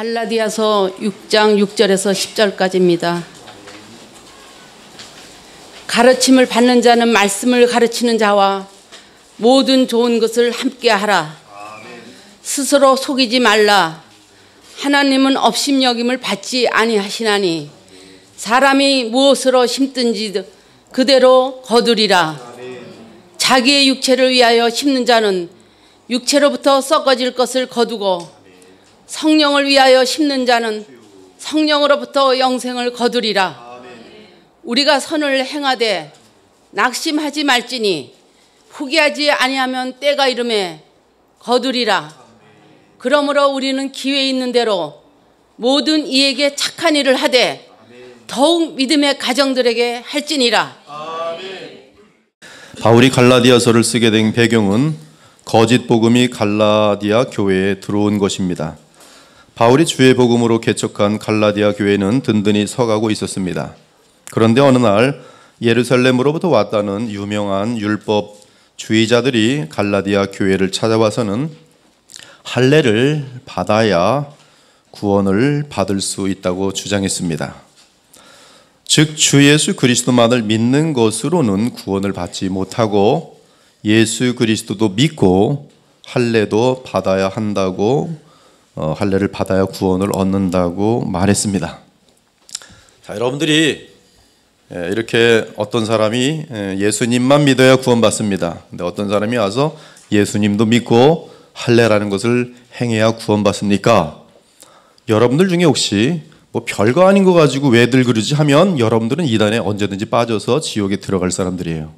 갈라디아서 6장 6절에서 10절까지입니다. 가르침을 받는 자는 말씀을 가르치는 자와 모든 좋은 것을 함께 하라. 스스로 속이지 말라. 하나님은 업신여김을 받지 아니하시나니 사람이 무엇으로 심든지 그대로 거두리라. 자기의 육체를 위하여 심는 자는 육체로부터 썩어질 것을 거두고 성령을 위하여 심는 자는 성령으로부터 영생을 거두리라. 우리가 선을 행하되 낙심하지 말지니 후기하지 아니하면 때가 이르매 거두리라. 그러므로 우리는 기회 있는 대로 모든 이에게 착한 일을 하되 더욱 믿음의 가정들에게 할지니라. 바울이 갈라디아서를 쓰게 된 배경은 거짓 복음이 갈라디아 교회에 들어온 것입니다. 바울이 주의 복음으로 개척한 갈라디아 교회는 든든히 서가고 있었습니다. 그런데 어느 날 예루살렘으로부터 왔다는 유명한 율법주의자들이 갈라디아 교회를 찾아와서는 할례를 받아야 구원을 받을 수 있다고 주장했습니다. 즉 주 예수 그리스도만을 믿는 것으로는 구원을 받지 못하고 예수 그리스도도 믿고 할례도 받아야 한다고, 할례를 받아야 구원을 얻는다고 말했습니다. 자, 여러분들이 이렇게 어떤 사람이 예수님만 믿어야 구원받습니다. 근데 어떤 사람이 와서 예수님도 믿고 할례라는 것을 행해야 구원받습니까? 여러분들 중에 혹시 뭐 별거 아닌 거 가지고 왜들 그러지 하면 여러분들은 이단에 언제든지 빠져서 지옥에 들어갈 사람들이에요.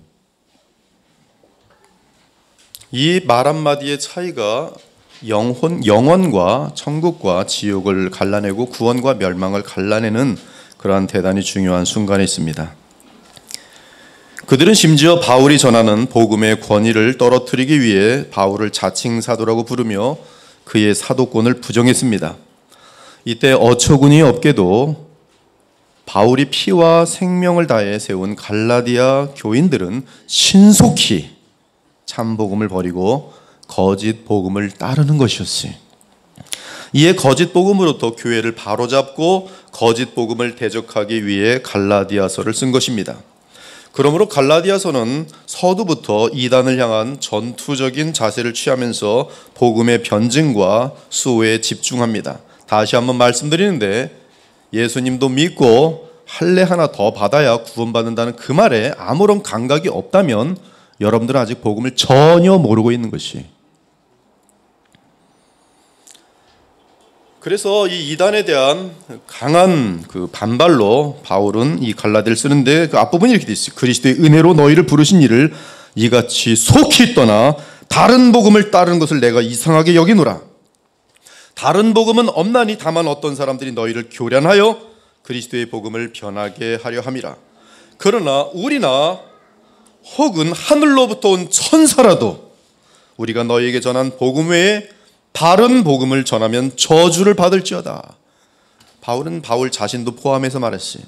이 말 한마디의 차이가 영원과 천국과 지옥을 갈라내고 구원과 멸망을 갈라내는 그러한 대단히 중요한 순간에 있습니다. 그들은 심지어 바울이 전하는 복음의 권위를 떨어뜨리기 위해 바울을 자칭 사도라고 부르며 그의 사도권을 부정했습니다. 이때 어처구니 없게도 바울이 피와 생명을 다해 세운 갈라디아 교인들은 신속히 참복음을 버리고 거짓 복음을 따르는 것이었어요. 이에 거짓 복음으로부터 교회를 바로잡고 거짓 복음을 대적하기 위해 갈라디아서를 쓴 것입니다. 그러므로 갈라디아서는 서두부터 이단을 향한 전투적인 자세를 취하면서 복음의 변증과 수호에 집중합니다. 다시 한번 말씀드리는데 예수님도 믿고 할례 하나 더 받아야 구원받는다는 그 말에 아무런 감각이 없다면 여러분들은 아직 복음을 전혀 모르고 있는 것이. 그래서 이 이단에 대한 강한 그 반발로 바울은 이 갈라디아를 쓰는데 그 앞부분이 이렇게 돼 있어요. 그리스도의 은혜로 너희를 부르신 이를 이같이 속히 떠나 다른 복음을 따르는 것을 내가 이상하게 여기노라. 다른 복음은 없나니 다만 어떤 사람들이 너희를 교련하여 그리스도의 복음을 변하게 하려 함이라. 그러나 우리나 혹은 하늘로부터 온 천사라도 우리가 너희에게 전한 복음 외에 다른 복음을 전하면 저주를 받을지어다. 바울은 바울 자신도 포함해서 말했어요.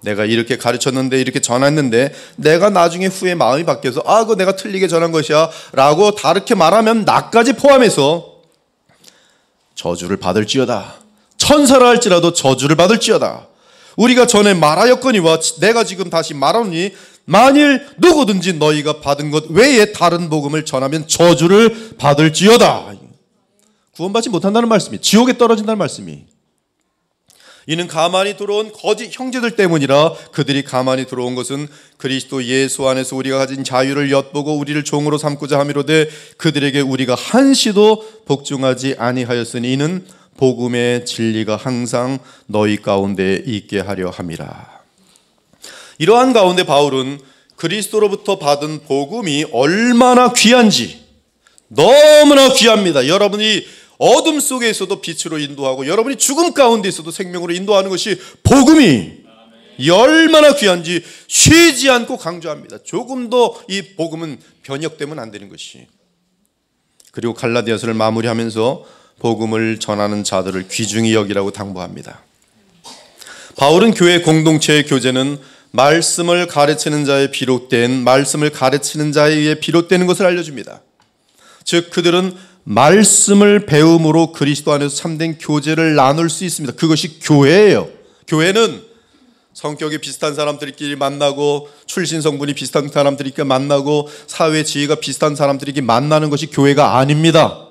내가 이렇게 가르쳤는데 이렇게 전했는데 내가 나중에 후에 마음이 바뀌어서 그거 내가 틀리게 전한 것이야 라고 다르게 말하면 나까지 포함해서 저주를 받을지어다. 천사라 할지라도 저주를 받을지어다. 우리가 전에 말하였거니와 내가 지금 다시 말하노니 만일 누구든지 너희가 받은 것 외에 다른 복음을 전하면 저주를 받을지어다. 구원받지 못한다는 말씀이, 지옥에 떨어진다는 말씀이. 이는 가만히 들어온 거짓 형제들 때문이라. 그들이 가만히 들어온 것은 그리스도 예수 안에서 우리가 가진 자유를 엿보고 우리를 종으로 삼고자 함이로되 그들에게 우리가 한시도 복종하지 아니하였으니 이는 복음의 진리가 항상 너희 가운데 있게 하려 함이라. 이러한 가운데 바울은 그리스도로부터 받은 복음이 얼마나 귀한지, 너무나 귀합니다. 여러분이 어둠 속에 있어도 빛으로 인도하고 여러분이 죽음 가운데 있어도 생명으로 인도하는 것이 복음이 얼마나 귀한지 쉬지 않고 강조합니다. 조금도 이 복음은 변혁되면 안 되는 것이. 그리고 갈라디아서를 마무리하면서 복음을 전하는 자들을 귀중히 여기라고 당부합니다. 바울은 교회 공동체의 교제는 말씀을 가르치는 자에 비롯된, 말씀을 가르치는 자에 의해 비롯되는 것을 알려줍니다. 즉 그들은 말씀을 배움으로 그리스도 안에서 참된 교제를 나눌 수 있습니다. 그것이 교회예요. 교회는 성격이 비슷한 사람들끼리 만나고 출신 성분이 비슷한 사람들끼리 만나고 사회 지위가 비슷한 사람들끼리 만나는 것이 교회가 아닙니다.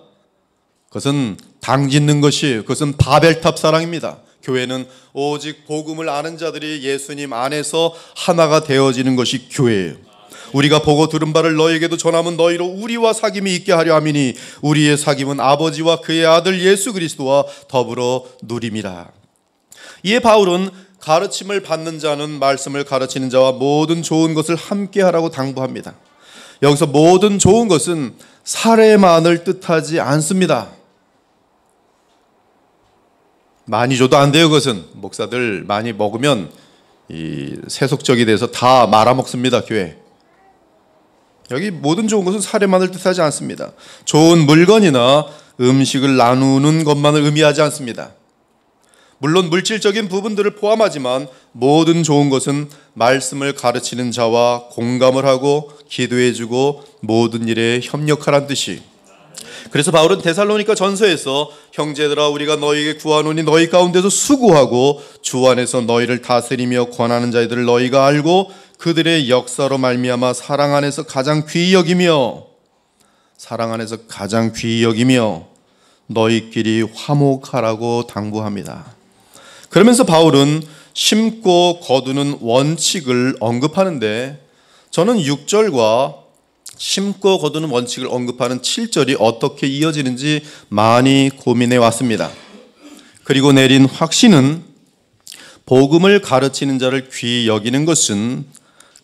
그것은 당 짓는 것이에요. 그것은 바벨탑 사랑입니다. 교회는 오직 복음을 아는 자들이 예수님 안에서 하나가 되어지는 것이 교회예요. 우리가 보고 들은 바를 너희에게도 전하면 너희로 우리와 사귐이 있게 하려 함이니 우리의 사귐은 아버지와 그의 아들 예수 그리스도와 더불어 누림이라. 이에 바울은 가르침을 받는 자는 말씀을 가르치는 자와 모든 좋은 것을 함께 하라고 당부합니다. 여기서 모든 좋은 것은 사례만을 뜻하지 않습니다. 많이 줘도 안 돼요. 그것은 목사들 많이 먹으면 이 세속적이 돼서 다 말아먹습니다. 교회. 여기 모든 좋은 것은 사례만을 뜻하지 않습니다. 좋은 물건이나 음식을 나누는 것만을 의미하지 않습니다. 물론 물질적인 부분들을 포함하지만 모든 좋은 것은 말씀을 가르치는 자와 공감을 하고 기도해주고 모든 일에 협력하라는 뜻이. 그래서 바울은 데살로니가 전서에서 형제들아 우리가 너희에게 구하노니 너희 가운데서 수고하고 주 안에서 너희를 다스리며 권하는 자들을 너희가 알고 그들의 역사로 말미암아 사랑 안에서 가장 귀히 여기며 너희끼리 화목하라고 당부합니다. 그러면서 바울은 심고 거두는 원칙을 언급하는데 저는 6절과 심고 거두는 원칙을 언급하는 7절이 어떻게 이어지는지 많이 고민해 왔습니다. 그리고 내린 확신은 복음을 가르치는 자를 귀히 여기는 것은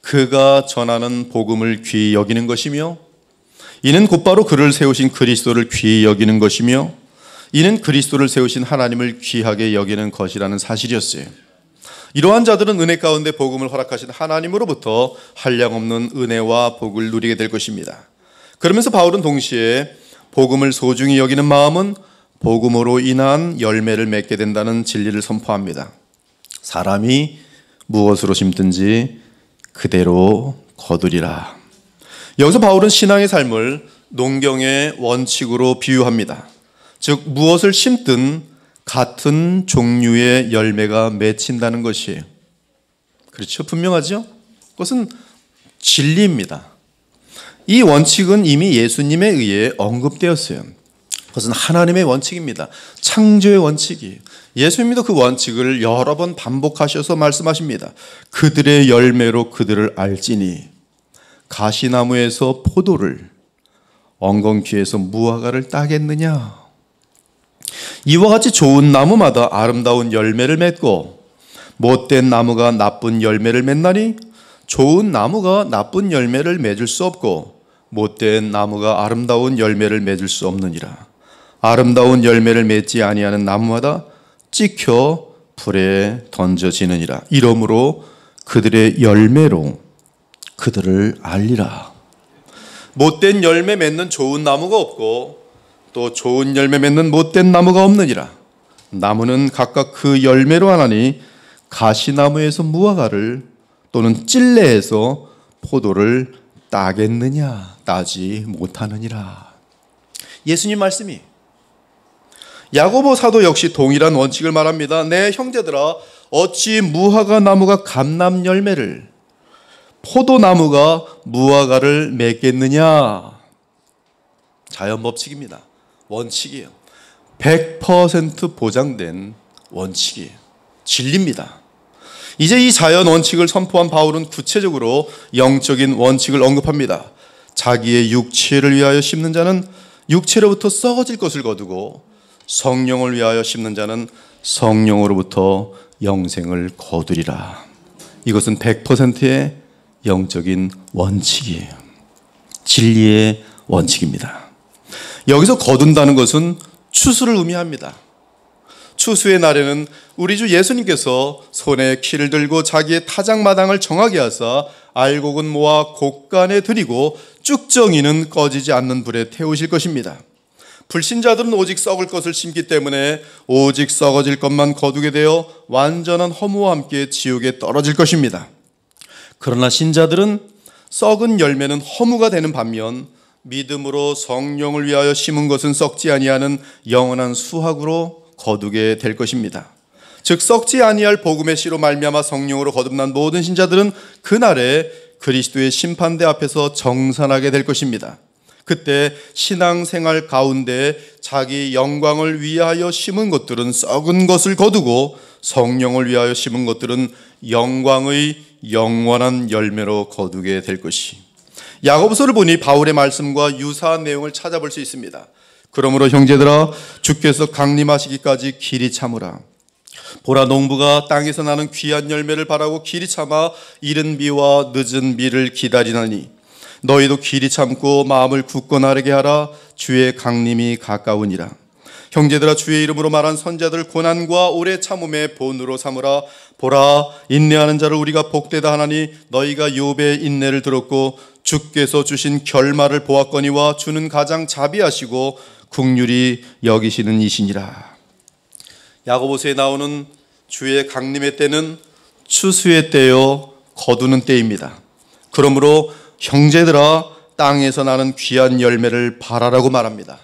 그가 전하는 복음을 귀히 여기는 것이며 이는 곧바로 그를 세우신 그리스도를 귀히 여기는 것이며 이는 그리스도를 세우신 하나님을 귀하게 여기는 것이라는 사실이었어요. 이러한 자들은 은혜 가운데 복음을 허락하신 하나님으로부터 한량없는 은혜와 복을 누리게 될 것입니다. 그러면서 바울은 동시에 복음을 소중히 여기는 마음은 복음으로 인한 열매를 맺게 된다는 진리를 선포합니다. 사람이 무엇으로 심든지 그대로 거두리라. 여기서 바울은 신앙의 삶을 농경의 원칙으로 비유합니다. 즉 무엇을 심든 같은 종류의 열매가 맺힌다는 것이에요. 그렇죠? 분명하죠? 그것은 진리입니다. 이 원칙은 이미 예수님에 의해 언급되었어요. 그것은 하나님의 원칙입니다. 창조의 원칙이에요. 예수님도 그 원칙을 여러 번 반복하셔서 말씀하십니다. 그들의 열매로 그들을 알지니 가시나무에서 포도를 엉겅퀴에서 무화과를 따겠느냐. 이와 같이 좋은 나무마다 아름다운 열매를 맺고 못된 나무가 나쁜 열매를 맺나니 좋은 나무가 나쁜 열매를 맺을 수 없고 못된 나무가 아름다운 열매를 맺을 수 없느니라. 아름다운 열매를 맺지 아니하는 나무마다 찍혀 불에 던져지느니라. 이러므로 그들의 열매로 그들을 알리라. 못된 열매 맺는 좋은 나무가 없고 또 좋은 열매 맺는 못된 나무가 없느니라. 나무는 각각 그 열매로 하나니 가시나무에서 무화과를 또는 찔레에서 포도를 따겠느냐. 따지 못하느니라. 예수님 말씀이 야고보 사도 역시 동일한 원칙을 말합니다. 내 형제들아 어찌 무화과 나무가 감람 열매를 포도나무가 무화과를 맺겠느냐. 자연 법칙입니다. 원칙이에요. 100% 보장된 원칙이에요. 진리입니다. 이제 이 자연 원칙을 선포한 바울은 구체적으로 영적인 원칙을 언급합니다. 자기의 육체를 위하여 심는 자는 육체로부터 썩어질 것을 거두고 성령을 위하여 심는 자는 성령으로부터 영생을 거두리라. 이것은 100%의 영적인 원칙이에요. 진리의 원칙입니다. 여기서 거둔다는 것은 추수를 의미합니다. 추수의 날에는 우리 주 예수님께서 손에 키를 들고 자기의 타작마당을 정하게 하사 알곡은 모아 곡간에 들이고 쭉정이는 꺼지지 않는 불에 태우실 것입니다. 불신자들은 오직 썩을 것을 심기 때문에 오직 썩어질 것만 거두게 되어 완전한 허무와 함께 지옥에 떨어질 것입니다. 그러나 신자들은 썩은 열매는 허무가 되는 반면 믿음으로 성령을 위하여 심은 것은 썩지 아니하는 영원한 수확으로 거두게 될 것입니다. 즉 썩지 아니할 복음의 씨로 말미암아 성령으로 거듭난 모든 신자들은 그날에 그리스도의 심판대 앞에서 정산하게 될 것입니다. 그때 신앙생활 가운데 자기 영광을 위하여 심은 것들은 썩은 것을 거두고 성령을 위하여 심은 것들은 영광의 영원한 열매로 거두게 될 것이. 야고보서를 보니 바울의 말씀과 유사한 내용을 찾아볼 수 있습니다. 그러므로 형제들아 주께서 강림하시기까지 길이 참으라. 보라 농부가 땅에서 나는 귀한 열매를 바라고 길이 참아 이른 비와 늦은 비를 기다리나니 너희도 길이 참고 마음을 굳건하게 하라. 주의 강림이 가까우니라. 형제들아 주의 이름으로 말한 선자들 고난과 오래 참음의 본으로 삼으라. 보라 인내하는 자를 우리가 복되다 하나니 너희가 욥의 인내를 들었고 주께서 주신 결말을 보았거니와 주는 가장 자비하시고 긍휼히 여기시는 이시니라. 야고보서에 나오는 주의 강림의 때는 추수의 때요 거두는 때입니다. 그러므로 형제들아 땅에서 나는 귀한 열매를 바라라고 말합니다.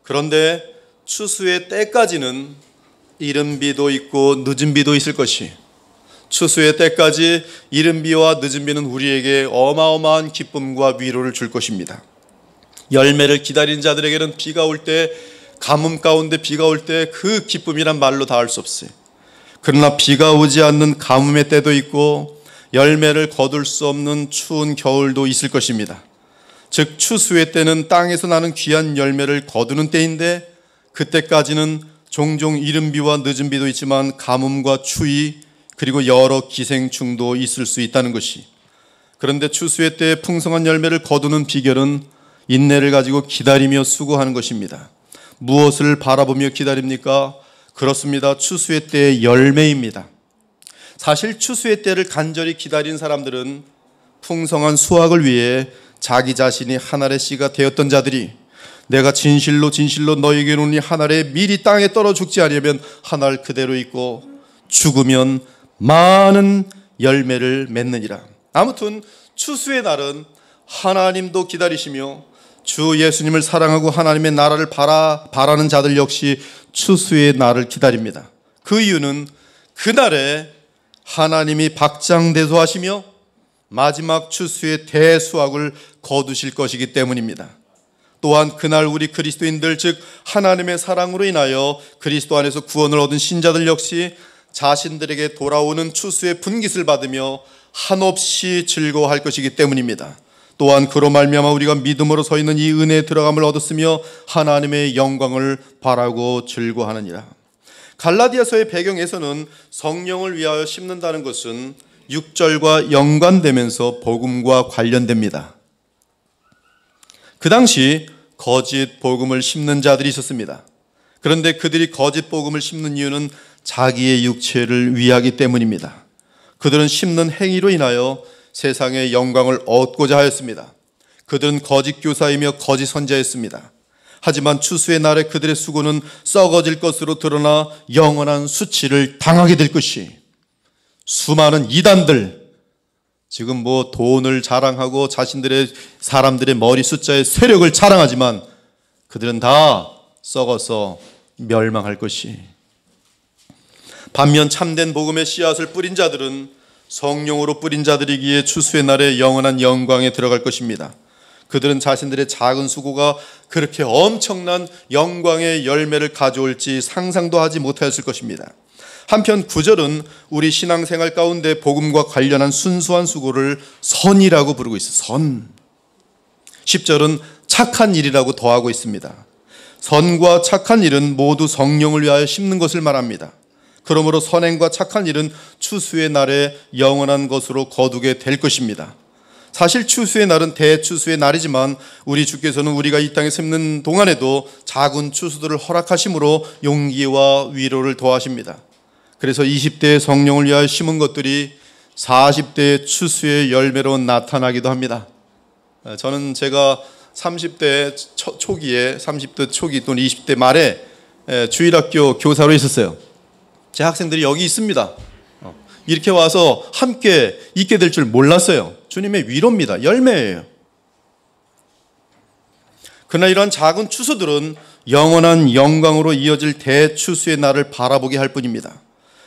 그런데 추수의 때까지는 이른 비도 있고 늦은 비도 있을 것이, 추수의 때까지 이른 비와 늦은 비는 우리에게 어마어마한 기쁨과 위로를 줄 것입니다. 열매를 기다리는 자들에게는 비가 올 때, 가뭄 가운데 비가 올 때 그 기쁨이란 말로 다 할 수 없어요. 그러나 비가 오지 않는 가뭄의 때도 있고 열매를 거둘 수 없는 추운 겨울도 있을 것입니다. 즉 추수의 때는 땅에서 나는 귀한 열매를 거두는 때인데 그때까지는 종종 이른 비와 늦은 비도 있지만 가뭄과 추위 그리고 여러 기생충도 있을 수 있다는 것이. 그런데 추수의 때에 풍성한 열매를 거두는 비결은 인내를 가지고 기다리며 수고하는 것입니다. 무엇을 바라보며 기다립니까? 그렇습니다. 추수의 때의 열매입니다. 사실 추수의 때를 간절히 기다린 사람들은 풍성한 수확을 위해 자기 자신이 한 알의 씨가 되었던 자들이 내가 진실로 진실로 너희에게 이르노니 한 알에 미리 땅에 떨어 죽지 아니하면 한 알 그대로 있고 죽으면 많은 열매를 맺느니라. 아무튼 추수의 날은 하나님도 기다리시며 주 예수님을 사랑하고 하나님의 나라를 바라는 자들 역시 추수의 날을 기다립니다. 그 이유는 그날에 하나님이 박장대소하시며 마지막 추수의 대수확을 거두실 것이기 때문입니다. 또한 그날 우리 그리스도인들 즉 하나님의 사랑으로 인하여 그리스도 안에서 구원을 얻은 신자들 역시 자신들에게 돌아오는 추수의 분깃을 받으며 한없이 즐거워할 것이기 때문입니다. 또한 그로 말미암아 우리가 믿음으로 서 있는 이 은혜에 들어감을 얻었으며 하나님의 영광을 바라고 즐거워하느니라. 갈라디아서의 배경에서는 성령을 위하여 심는다는 것은 6절과 연관되면서 복음과 관련됩니다. 그 당시 거짓 복음을 심는 자들이 있었습니다. 그런데 그들이 거짓 복음을 심는 이유는 자기의 육체를 위하기 때문입니다. 그들은 심는 행위로 인하여 세상의 영광을 얻고자 하였습니다. 그들은 거짓 교사이며 거짓 선자였습니다. 하지만 추수의 날에 그들의 수고는 썩어질 것으로 드러나 영원한 수치를 당하게 될 것이. 수많은 이단들, 지금 돈을 자랑하고 자신들의 사람들의 머리 숫자의 세력을 자랑하지만 그들은 다 썩어서 멸망할 것이. 반면 참된 복음의 씨앗을 뿌린 자들은 성령으로 뿌린 자들이기에 추수의 날에 영원한 영광에 들어갈 것입니다. 그들은 자신들의 작은 수고가 그렇게 엄청난 영광의 열매를 가져올지 상상도 하지 못하였을 것입니다. 한편 9절은 우리 신앙생활 가운데 복음과 관련한 순수한 수고를 선이라고 부르고 있어요. 선. 10절은 착한 일이라고 더하고 있습니다. 선과 착한 일은 모두 성령을 위하여 심는 것을 말합니다. 그러므로 선행과 착한 일은 추수의 날에 영원한 것으로 거두게 될 것입니다. 사실 추수의 날은 대추수의 날이지만 우리 주께서는 우리가 이 땅에 심는 동안에도 작은 추수들을 허락하심으로 용기와 위로를 더하십니다. 그래서 20대의 성령을 위하여 심은 것들이 40대의 추수의 열매로 나타나기도 합니다. 저는 제가 30대 초기에 30대 초기 또는 20대 말에 주일학교 교사로 있었어요. 제 학생들이 여기 있습니다. 이렇게 와서 함께 있게 될 줄 몰랐어요. 주님의 위로입니다. 열매예요. 그러나 이러한 작은 추수들은 영원한 영광으로 이어질 대추수의 날을 바라보게 할 뿐입니다.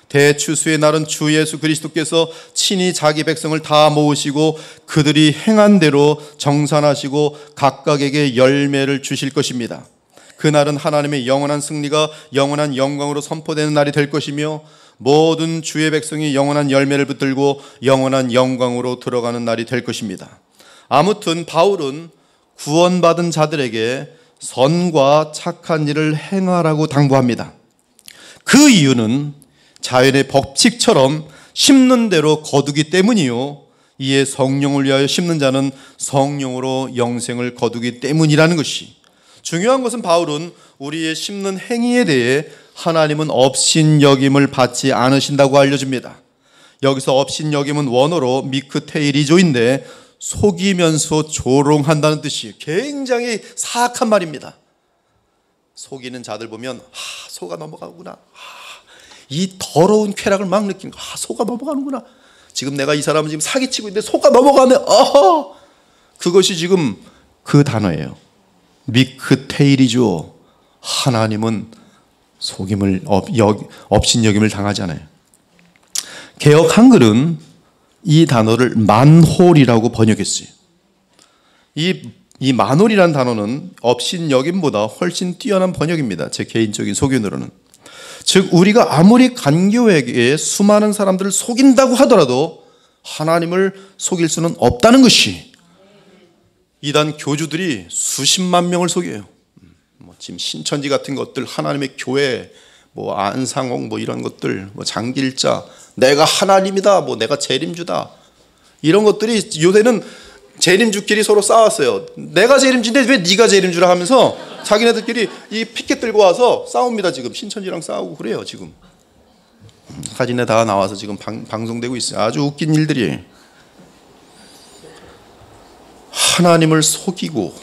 대추수의 날은 주 예수 그리스도께서 친히 자기 백성을 다 모으시고 그들이 행한 대로 정산하시고 각각에게 열매를 주실 것입니다. 그날은 하나님의 영원한 승리가 영원한 영광으로 선포되는 날이 될 것이며 모든 주의 백성이 영원한 열매를 붙들고 영원한 영광으로 들어가는 날이 될 것입니다. 아무튼 바울은 구원받은 자들에게 선과 착한 일을 행하라고 당부합니다. 그 이유는 자연의 법칙처럼 심는 대로 거두기 때문이요, 이에 성령을 위하여 심는 자는 성령으로 영생을 거두기 때문이라는 것이, 중요한 것은 바울은 우리의 심는 행위에 대해 하나님은 업신여김을 받지 않으신다고 알려줍니다. 여기서 업신여김은 원어로 미크테이리조인데 속이면서 조롱한다는 뜻이 굉장히 사악한 말입니다. 속이는 자들 보면 속아 넘어가구나, 이 더러운 쾌락을 막 느끼는 거, 속아 넘어가는구나, 지금 내가 이 사람은 지금 사기치고 있는데 속아 넘어가네, 그것이 지금 그 단어예요. 미크테이리조. 하나님은 속임을 업신여김을 당하잖아요. 개역 한글은 이 단어를 만홀이라고 번역했어요. 이 만홀이라는 단어는 업신여김보다 훨씬 뛰어난 번역입니다. 제 개인적인 소견으로는. 즉 우리가 아무리 간교회에 수많은 사람들을 속인다고 하더라도 하나님을 속일 수는 없다는 것이, 이단 교주들이 수십만 명을 속여요. 지금 신천지 같은 것들, 하나님의 교회, 안상홍 이런 것들, 장길자, 내가 하나님이다, 내가 재림주다, 이런 것들이 요새는 재림주끼리 서로 싸웠어요. 내가 재림주인데 왜 네가 재림주라 하면서 자기네들끼리 이 피켓 들고 와서 싸웁니다. 지금 신천지랑 싸우고 그래요. 지금 사진에 다 나와서 지금 방송되고 있어요. 아주 웃긴 일들이에요. 하나님을 속이고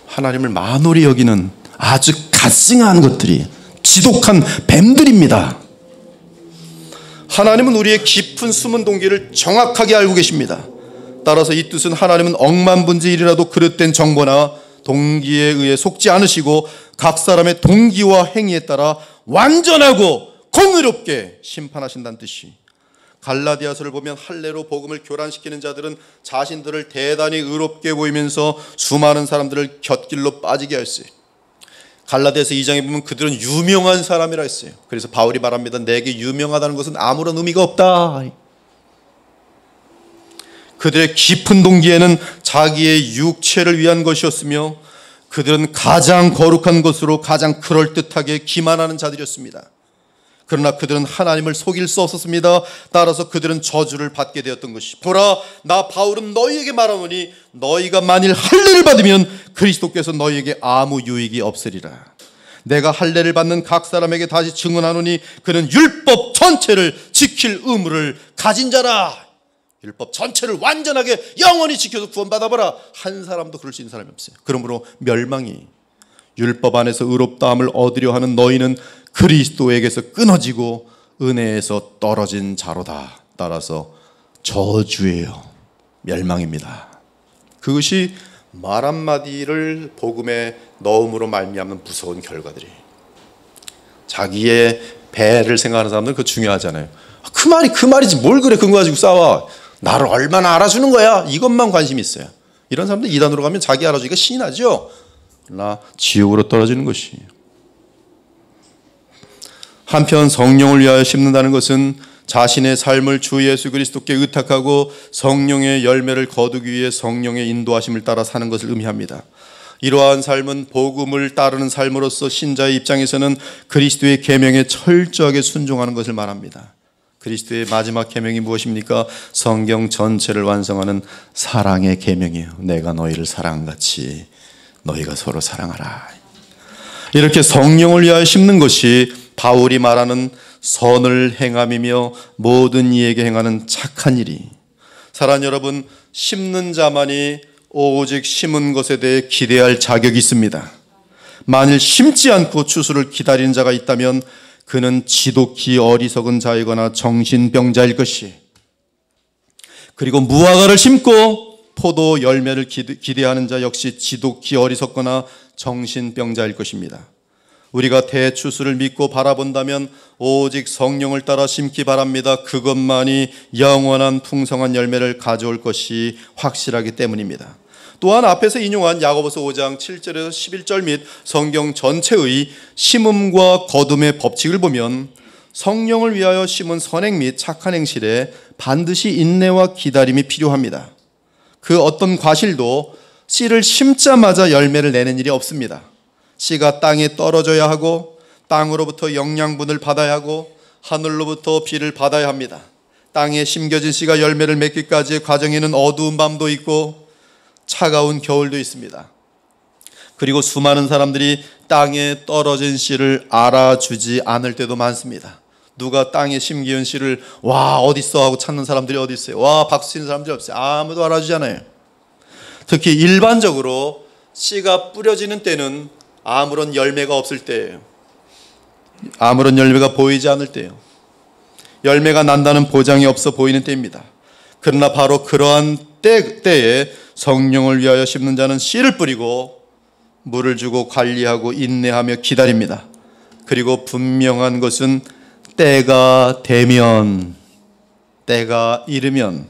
하나님을 만홀히 여기는 아주 갓생한 것들이 지독한 뱀들입니다. 하나님은 우리의 깊은 숨은 동기를 정확하게 알고 계십니다. 따라서 이 뜻은 하나님은 억만분지일이라도 그릇된 정보나 동기에 의해 속지 않으시고 각 사람의 동기와 행위에 따라 완전하고 공의롭게 심판하신다는 뜻이, 갈라디아서를 보면 할례로 복음을 교란시키는 자들은 자신들을 대단히 의롭게 보이면서 수많은 사람들을 곁길로 빠지게 했어요. 갈라디아서 2장에 보면 그들은 유명한 사람이라 했어요. 그래서 바울이 말합니다. 내게 유명하다는 것은 아무런 의미가 없다. 그들의 깊은 동기에는 자기의 육체를 위한 것이었으며 그들은 가장 거룩한 것으로 가장 그럴듯하게 기만하는 자들이었습니다. 그러나 그들은 하나님을 속일 수 없었습니다. 따라서 그들은 저주를 받게 되었던 것이, 보라, 나 바울은 너희에게 말하노니 너희가 만일 할례를 받으면 그리스도께서 너희에게 아무 유익이 없으리라. 내가 할례를 받는 각 사람에게 다시 증언하노니 그는 율법 전체를 지킬 의무를 가진 자라. 율법 전체를 완전하게 영원히 지켜서 구원받아봐라. 한 사람도 그럴 수 있는 사람이 없어요. 그러므로 멸망이, 율법 안에서 의롭다함을 얻으려 하는 너희는 그리스도에게서 끊어지고 은혜에서 떨어진 자로다. 따라서 저주예요. 멸망입니다. 그것이 말 한마디를 복음에 넣음으로 말미암는 무서운 결과들이, 자기의 배를 생각하는 사람들은 그거 중요하잖아요. 그 말이지 뭘 그래 근거 가지고 싸워. 나를 얼마나 알아주는 거야, 이것만 관심이 있어요. 이런 사람들 이단으로 가면 자기 알아주기가 신이 나죠. 그러나 지옥으로 떨어지는 것이에요. 한편 성령을 위하여 심는다는 것은 자신의 삶을 주 예수 그리스도께 의탁하고 성령의 열매를 거두기 위해 성령의 인도하심을 따라 사는 것을 의미합니다. 이러한 삶은 복음을 따르는 삶으로서 신자의 입장에서는 그리스도의 계명에 철저하게 순종하는 것을 말합니다. 그리스도의 마지막 계명이 무엇입니까? 성경 전체를 완성하는 사랑의 계명이에요. 내가 너희를 사랑같이 너희가 서로 사랑하라. 이렇게 성령을 위하여 심는 것이 바울이 말하는 선을 행함이며 모든 이에게 행하는 착한 일이, 사랑하는 여러분, 심는 자만이 오직 심은 것에 대해 기대할 자격이 있습니다. 만일 심지 않고 추수를 기다리는 자가 있다면 그는 지독히 어리석은 자이거나 정신병자일 것이, 그리고 무화과를 심고 포도 열매를 기대하는 자 역시 지독히 어리석거나 정신병자일 것입니다. 우리가 대추수를 믿고 바라본다면 오직 성령을 따라 심기 바랍니다. 그것만이 영원한 풍성한 열매를 가져올 것이 확실하기 때문입니다. 또한 앞에서 인용한 야고보서 5장 7절에서 11절 및 성경 전체의 심음과 거둠의 법칙을 보면 성령을 위하여 심은 선행 및 착한 행실에 반드시 인내와 기다림이 필요합니다. 그 어떤 과실도 씨를 심자마자 열매를 내는 일이 없습니다. 씨가 땅에 떨어져야 하고 땅으로부터 영양분을 받아야 하고 하늘로부터 비를 받아야 합니다. 땅에 심겨진 씨가 열매를 맺기까지의 과정에는 어두운 밤도 있고 차가운 겨울도 있습니다. 그리고 수많은 사람들이 땅에 떨어진 씨를 알아주지 않을 때도 많습니다. 누가 땅에 심기운 씨를 와 어딨어 하고 찾는 사람들이 어디 있어요? 와 박수 치는 사람들이 없어요. 아무도 알아주지 않아요. 특히 일반적으로 씨가 뿌려지는 때는 아무런 열매가 없을 때예요. 아무런 열매가 보이지 않을 때예요. 열매가 난다는 보장이 없어 보이는 때입니다. 그러나 바로 그러한 때에 성령을 위하여 심는 자는 씨를 뿌리고 물을 주고 관리하고 인내하며 기다립니다. 그리고 분명한 것은 때가 되면, 때가 이르면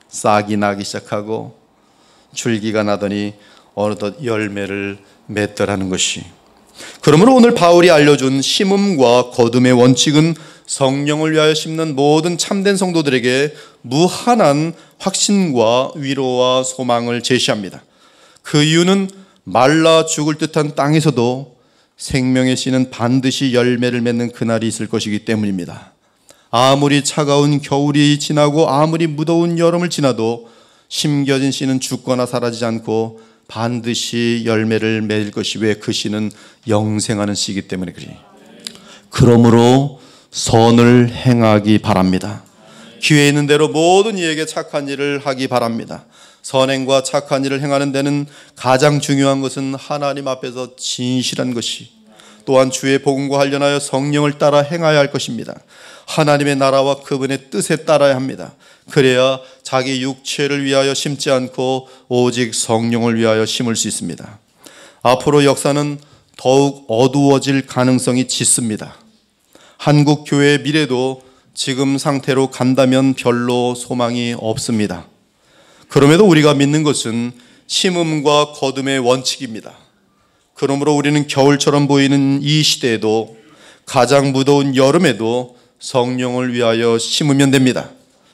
싹이 나기 시작하고 줄기가 나더니 어느덧 열매를 맺더라는 것이. 그러므로 오늘 바울이 알려준 심음과 거둠의 원칙은 성령을 위하여 심는 모든 참된 성도들에게 무한한 확신과 위로와 소망을 제시합니다. 그 이유는 말라 죽을 듯한 땅에서도 생명의 씨는 반드시 열매를 맺는 그날이 있을 것이기 때문입니다. 아무리 차가운 겨울이 지나고 아무리 무더운 여름을 지나도 심겨진 씨는 죽거나 사라지지 않고 반드시 열매를 맺을 것이. 왜? 그 씨는 영생하는 씨이기 때문에 그래. 그러므로 선을 행하기 바랍니다. 기회 있는 대로 모든 이에게 착한 일을 하기 바랍니다. 선행과 착한 일을 행하는 데는 가장 중요한 것은 하나님 앞에서 진실한 것이, 또한 주의 복음과 관련하여 성령을 따라 행하여야 할 것입니다. 하나님의 나라와 그분의 뜻에 따라야 합니다. 그래야 자기 육체를 위하여 심지 않고 오직 성령을 위하여 심을 수 있습니다. 앞으로 역사는 더욱 어두워질 가능성이 짙습니다. 한국 교회의 미래도 지금 상태로 간다면 별로 소망이 없습니다. 그럼에도 우리가 믿는 것은 심음과 거둠의 원칙입니다. 그러므로 우리는 겨울처럼 보이는 이 시대에도 가장 무더운 여름에도 성령을 위하여 심으면 됩니다.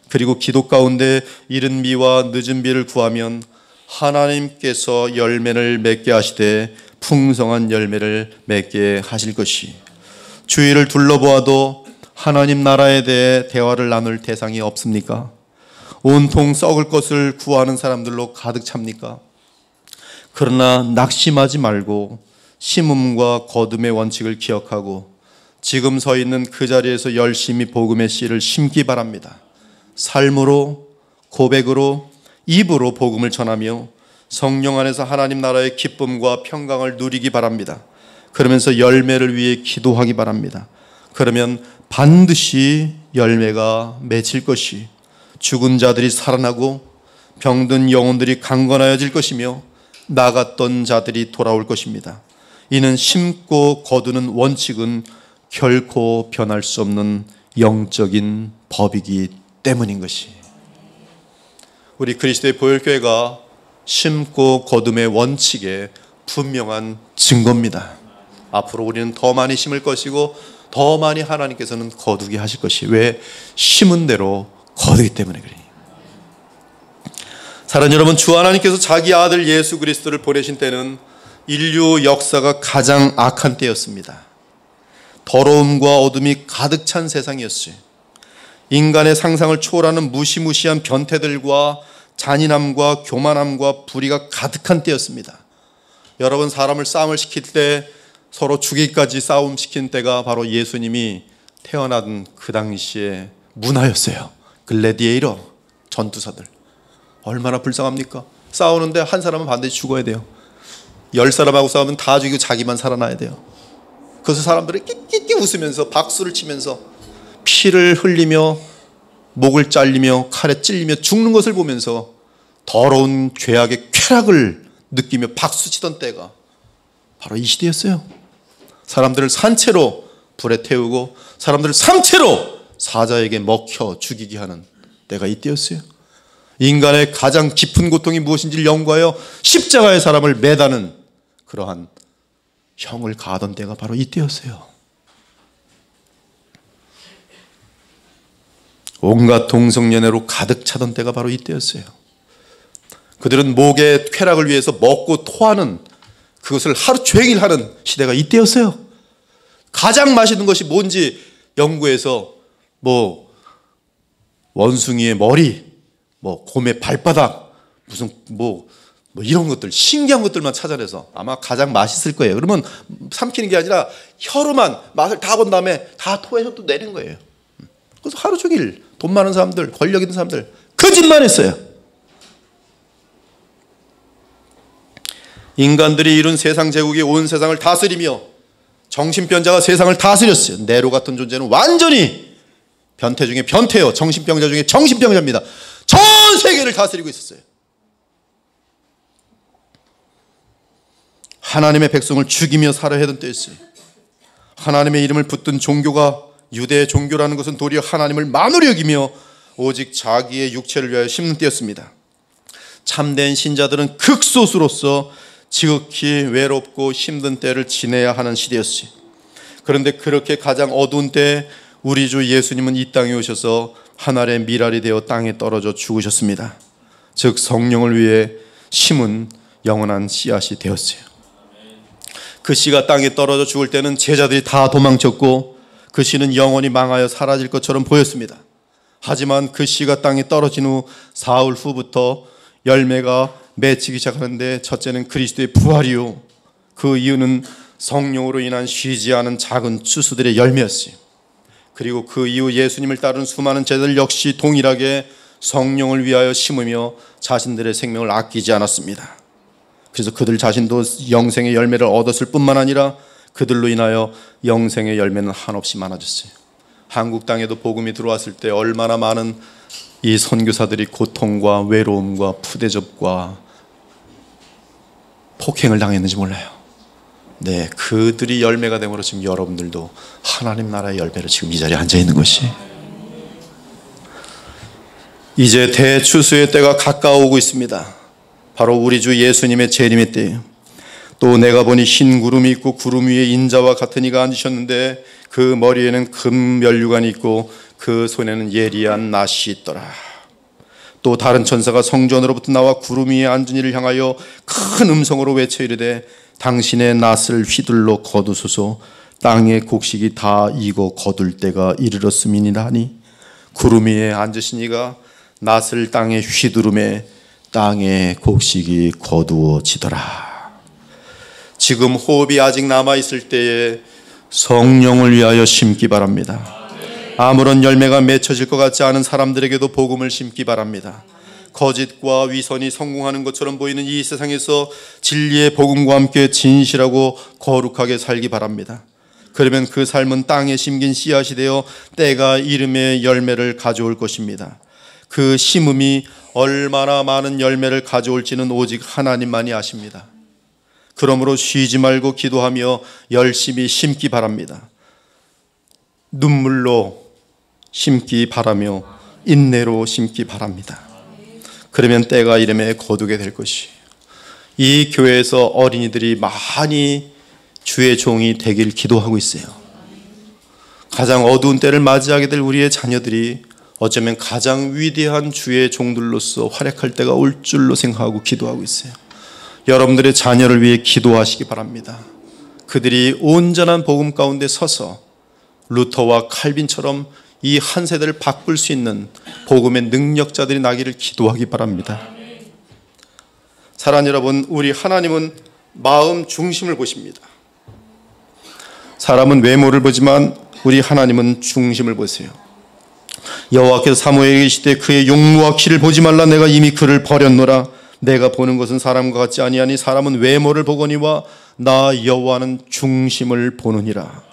그리고 기도 가운데 이른 비와 늦은 비를 구하면 하나님께서 열매를 맺게 하시되 풍성한 열매를 맺게 하실 것이. 주위를 둘러보아도 하나님 나라에 대해 대화를 나눌 대상이 없습니까? 온통 썩을 것을 구하는 사람들로 가득 찹니까? 그러나 낙심하지 말고 심음과 거둠의 원칙을 기억하고 지금 서 있는 그 자리에서 열심히 복음의 씨를 심기 바랍니다. 삶으로, 고백으로, 입으로 복음을 전하며 성령 안에서 하나님 나라의 기쁨과 평강을 누리기 바랍니다. 그러면서 열매를 위해 기도하기 바랍니다. 그러면 반드시 열매가 맺힐 것이, 죽은 자들이 살아나고 병든 영혼들이 강건하여질 것이며 나갔던 자들이 돌아올 것입니다. 이는 심고 거두는 원칙은 결코 변할 수 없는 영적인 법이기 때문인 것이. 우리 그리스도의 보혈교회가 심고 거둠의 원칙의 분명한 증거입니다. 앞으로 우리는 더 많이 심을 것이고 더 많이 하나님께서는 거두게 하실 것이. 왜? 심은 대로 거두기 때문에 그래요. 사랑하는 여러분, 주 하나님께서 자기 아들 예수 그리스도를 보내신 때는 인류 역사가 가장 악한 때였습니다. 더러움과 어둠이 가득 찬 세상이었어요. 인간의 상상을 초월하는 무시무시한 변태들과 잔인함과 교만함과 불의가 가득한 때였습니다. 여러분, 사람을 싸움을 시킬 때 서로 죽이기까지 싸움시킨 때가 바로 예수님이 태어난 그 당시의 문화였어요. 글래디에이터, 전투사들. 얼마나 불쌍합니까? 싸우는데 한 사람은 반드시 죽어야 돼요. 10사람하고 싸우면 다 죽이고 자기만 살아나야 돼요. 그래서 사람들이 끼끼끼 웃으면서 박수를 치면서 피를 흘리며 목을 잘리며 칼에 찔리며 죽는 것을 보면서 더러운 죄악의 쾌락을 느끼며 박수치던 때가 바로 이 시대였어요. 사람들을 산채로 불에 태우고 사람들을 삼채로 사자에게 먹혀 죽이게 하는 때가 이때였어요. 인간의 가장 깊은 고통이 무엇인지를 연구하여 십자가의 사람을 매다는 그러한 형을 가하던 때가 바로 이때였어요. 온갖 동성연애로 가득 차던 때가 바로 이때였어요. 그들은 목의 쾌락을 위해서 먹고 토하는 그것을 하루 종일 하는 시대가 이때였어요. 가장 맛있는 것이 뭔지 연구해서 원숭이의 머리, 곰의 발바닥, 무슨 이런 것들, 신기한 것들만 찾아내서 아마 가장 맛있을 거예요. 그러면 삼키는 게 아니라 혀로만 맛을 다 본 다음에 다 토해서 또 내는 거예요. 그래서 하루 종일 돈 많은 사람들, 권력 있는 사람들 그 짓만 했어요. 인간들이 이룬 세상 제국이 온 세상을 다스리며 정신병자가 세상을 다스렸어요. 네로 같은 존재는 완전히 변태 중에 변태요. 정신병자 중에 정신병자입니다. 전 세계를 다스리고 있었어요. 하나님의 백성을 죽이며 살아야 하던 때였어요. 하나님의 이름을 붙든 종교가 유대의 종교라는 것은 도리어 하나님을 만으로 여기며 오직 자기의 육체를 위하여 심는 때였습니다. 참된 신자들은 극소수로서 지극히 외롭고 힘든 때를 지내야 하는 시대였어요. 그런데 그렇게 가장 어두운 때 우리 주 예수님은 이 땅에 오셔서 하늘의 미랄이 되어 땅에 떨어져 죽으셨습니다. 즉 성령을 위해 심은 영원한 씨앗이 되었어요. 그 씨가 땅에 떨어져 죽을 때는 제자들이 다 도망쳤고 그 씨는 영원히 망하여 사라질 것처럼 보였습니다. 하지만 그 씨가 땅에 떨어진 후 사흘 후부터 열매가 맺히기 시작하는데 첫째는 그리스도의 부활이요, 그 이유는 성령으로 인한 쉬지 않은 작은 추수들의 열매였어요. 그리고 그 이후 예수님을 따르는 수많은 제자들 역시 동일하게 성령을 위하여 심으며 자신들의 생명을 아끼지 않았습니다. 그래서 그들 자신도 영생의 열매를 얻었을 뿐만 아니라 그들로 인하여 영생의 열매는 한없이 많아졌어요. 한국 땅에도 복음이 들어왔을 때 얼마나 많은 이 선교사들이 고통과 외로움과 푸대접과 폭행을 당했는지 몰라요. 네, 그들이 열매가 됨으로 지금 여러분들도 하나님 나라의 열매로 지금 이 자리에 앉아 있는 것이, 이제 대추수의 때가 가까워오고 있습니다. 바로 우리 주 예수님의 재림의 때예요. 또 내가 보니 흰 구름이 있고 구름 위에 인자와 같은 이가 앉으셨는데 그 머리에는 금 면류관이 있고 그 손에는 예리한 낫이 있더라. 또 다른 천사가 성전으로부터 나와 구름 위에 앉은 이를 향하여 큰 음성으로 외쳐 이르되 당신의 낫을 휘둘러 거두소서. 땅의 곡식이 다 익어 거둘 때가 이르렀음이니라 하니, 구름 위에 앉으신 이가 낫을 땅에 휘두르매 땅의 곡식이 거두어지더라. 지금 호흡이 아직 남아있을 때에 성령을 위하여 심기 바랍니다. 아무런 열매가 맺혀질 것 같지 않은 사람들에게도 복음을 심기 바랍니다. 거짓과 위선이 성공하는 것처럼 보이는 이 세상에서 진리의 복음과 함께 진실하고 거룩하게 살기 바랍니다. 그러면 그 삶은 땅에 심긴 씨앗이 되어 때가 이름의 열매를 가져올 것입니다. 그 심음이 얼마나 많은 열매를 가져올지는 오직 하나님만이 아십니다. 그러므로 쉬지 말고 기도하며 열심히 심기 바랍니다. 눈물로 심기 바라며 인내로 심기 바랍니다. 그러면 때가 이름에 거두게 될 것이에요. 이 교회에서 어린이들이 많이 주의 종이 되길 기도하고 있어요. 가장 어두운 때를 맞이하게 될 우리의 자녀들이 어쩌면 가장 위대한 주의 종들로서 활약할 때가 올 줄로 생각하고 기도하고 있어요. 여러분들의 자녀를 위해 기도하시기 바랍니다. 그들이 온전한 복음 가운데 서서 루터와 칼빈처럼 이 한 세대를 바꿀 수 있는 복음의 능력자들이 나기를 기도하기 바랍니다. 사랑하는 여러분, 우리 하나님은 마음 중심을 보십니다. 사람은 외모를 보지만 우리 하나님은 중심을 보세요. 여호와께서 사무엘에게 이르시되 그의 용모와 키를 보지 말라. 내가 이미 그를 버렸노라. 내가 보는 것은 사람과 같지 아니하니 사람은 외모를 보거니와 나 여호와는 중심을 보느니라.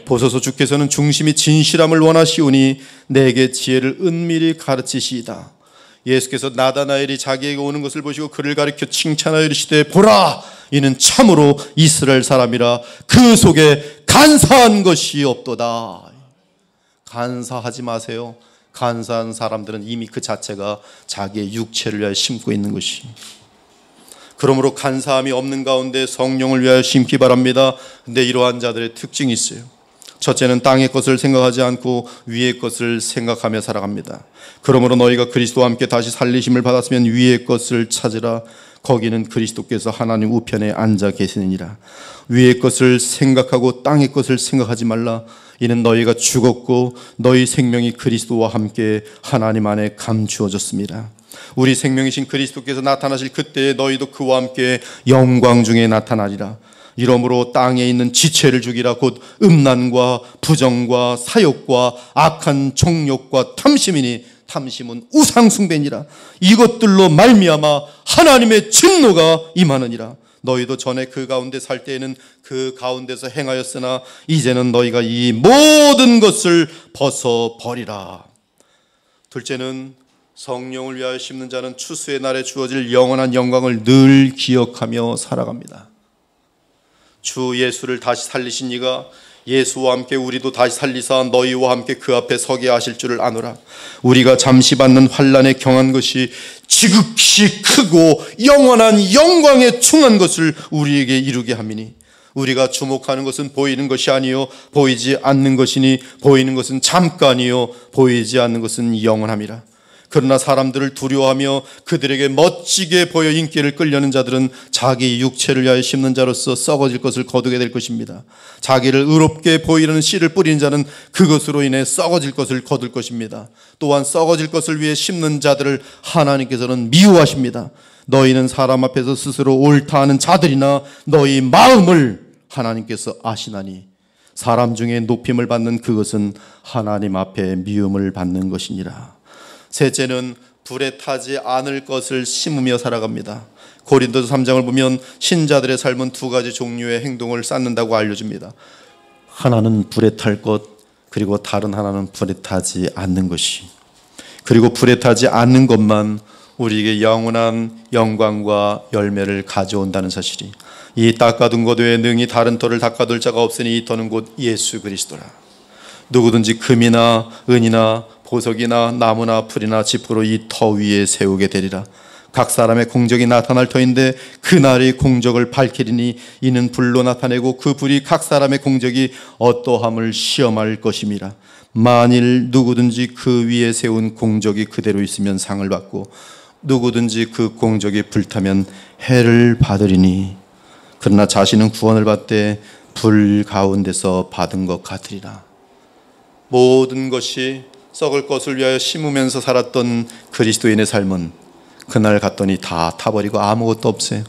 보소서 주께서는 중심이 진실함을 원하시오니 내게 지혜를 은밀히 가르치시이다. 예수께서 나다나엘이 자기에게 오는 것을 보시고 그를 가리켜 칭찬하여 이르시되 보라, 이는 참으로 이스라엘 사람이라 그 속에 간사한 것이 없도다. 간사하지 마세요. 간사한 사람들은 이미 그 자체가 자기의 육체를 위하여 심고 있는 것이. 그러므로 간사함이 없는 가운데 성령을 위하여 심기 바랍니다. 근데 이러한 자들의 특징이 있어요. 첫째는 땅의 것을 생각하지 않고 위의 것을 생각하며 살아갑니다. 그러므로 너희가 그리스도와 함께 다시 살리심을 받았으면 위의 것을 찾으라. 거기는 그리스도께서 하나님 우편에 앉아 계시느니라. 위의 것을 생각하고 땅의 것을 생각하지 말라. 이는 너희가 죽었고 너희 생명이 그리스도와 함께 하나님 안에 감추어졌습니다. 우리 생명이신 그리스도께서 나타나실 그때에 너희도 그와 함께 영광 중에 나타나리라. 이러므로 땅에 있는 지체를 죽이라. 곧 음란과 부정과 사욕과 악한 정욕과 탐심이니 탐심은 우상숭배니라. 이것들로 말미암아 하나님의 진노가 임하느니라. 너희도 전에 그 가운데 살 때에는 그 가운데서 행하였으나 이제는 너희가 이 모든 것을 벗어버리라. 둘째는 성령을 위하여 심는 자는 추수의 날에 주어질 영원한 영광을 늘 기억하며 살아갑니다. 주 예수를 다시 살리신 이가 예수와 함께 우리도 다시 살리사 너희와 함께 그 앞에 서게 하실 줄을 아노라. 우리가 잠시 받는 환난에 경한 것이 지극히 크고 영원한 영광에 충한 것을 우리에게 이루게 함이니 우리가 주목하는 것은 보이는 것이 아니요 보이지 않는 것이니 보이는 것은 잠깐이요 보이지 않는 것은 영원함이라. 그러나 사람들을 두려워하며 그들에게 멋지게 보여 인기를 끌려는 자들은 자기 육체를 위하여 심는 자로서 썩어질 것을 거두게 될 것입니다. 자기를 의롭게 보이려는 씨를 뿌리는 자는 그것으로 인해 썩어질 것을 거둘 것입니다. 또한 썩어질 것을 위해 심는 자들을 하나님께서는 미워하십니다. 너희는 사람 앞에서 스스로 옳다 하는 자들이나 너희 마음을 하나님께서 아시나니 사람 중에 높임을 받는 그것은 하나님 앞에 미움을 받는 것이니라. 셋째는 불에 타지 않을 것을 심으며 살아갑니다. 고린도서 3장을 보면 신자들의 삶은 두 가지 종류의 행동을 쌓는다고 알려줍니다. 하나는 불에 탈 것, 그리고 다른 하나는 불에 타지 않는 것이. 그리고 불에 타지 않는 것만 우리에게 영원한 영광과 열매를 가져온다는 사실이. 이 닦아둔 것 외에 능히 다른 터를 닦아둘 자가 없으니 이 터는 곧 예수 그리스도라. 누구든지 금이나 은이나 보석이나 나무나 풀이나 짚으로 이 터 위에 세우게 되리라. 각 사람의 공적이 나타날 터인데 그날의 공적을 밝히리니 이는 불로 나타내고 그 불이 각 사람의 공적이 어떠함을 시험할 것임이라. 만일 누구든지 그 위에 세운 공적이 그대로 있으면 상을 받고 누구든지 그 공적이 불타면 해를 받으리니 그러나 자신은 구원을 받되 불 가운데서 받은 것 같으리라. 모든 것이 썩을 것을 위하여 심으면서 살았던 그리스도인의 삶은 그날 갔더니 다 타버리고 아무것도 없어요.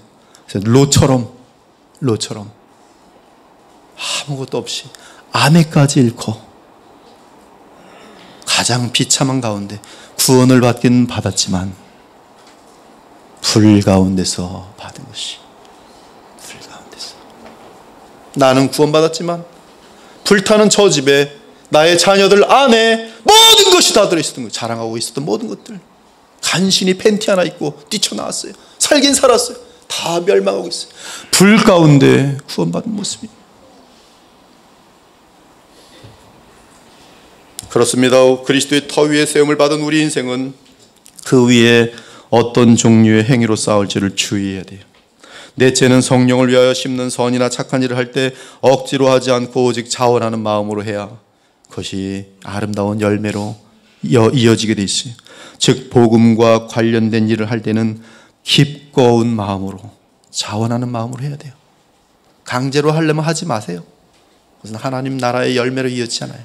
로처럼 아무것도 없이 아내까지 잃고 가장 비참한 가운데 구원을 받긴 받았지만 불 가운데서 받은 것이. 불 가운데서 나는 구원받았지만 불타는 저 집에 나의 자녀들 안에 모든 것이 다 들어있었던 거예요. 자랑하고 있었던 모든 것들. 간신히 팬티 하나 입고 뛰쳐나왔어요. 살긴 살았어요. 다 멸망하고 있어요. 불 가운데 구원받은 모습이에요. 그렇습니다. 그리스도의 터 위에 세움을 받은 우리 인생은 그 위에 어떤 종류의 행위로 싸울지를 주의해야 돼요. 넷째는 성령을 위하여 심는 선이나 착한 일을 할 때 억지로 하지 않고 오직 자원하는 마음으로 해야 그것이 아름다운 열매로 이어지게 돼 있어요. 즉 복음과 관련된 일을 할 때는 기꺼운 마음으로 자원하는 마음으로 해야 돼요. 강제로 하려면 하지 마세요. 그것은 하나님 나라의 열매로 이어지지 않아요.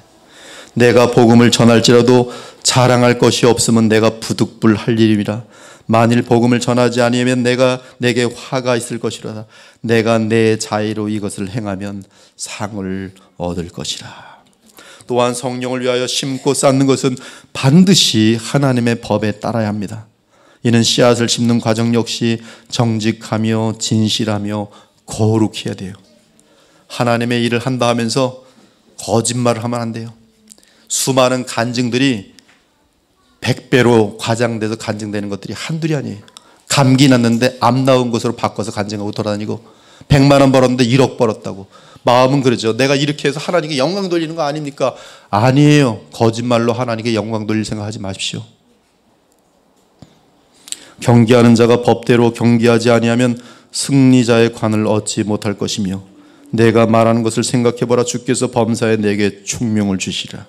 내가 복음을 전할지라도 자랑할 것이 없으면 내가 부득불할 일이라. 만일 복음을 전하지 아니하면 내게 화가 있을 것이라. 내가 내 자의로 이것을 행하면 상을 얻을 것이라. 또한 성령을 위하여 심고 쌓는 것은 반드시 하나님의 법에 따라야 합니다. 이는 씨앗을 심는 과정 역시 정직하며 진실하며 거룩해야 돼요. 하나님의 일을 한다 하면서 거짓말을 하면 안 돼요. 수많은 간증들이 100배로 과장돼서 간증되는 것들이 한둘이 아니에요. 감기 났는데 암 나온 것으로 바꿔서 간증하고 돌아다니고, 100만 원 벌었는데 1억 벌었다고. 마음은 그러죠. 내가 이렇게 해서 하나님께 영광 돌리는 거 아닙니까? 아니에요. 거짓말로 하나님께 영광 돌릴 생각하지 마십시오. 경계하는 자가 법대로 경계하지 아니하면 승리자의 관을 얻지 못할 것이며 내가 말하는 것을 생각해보라. 주께서 범사에 내게 충명을 주시라.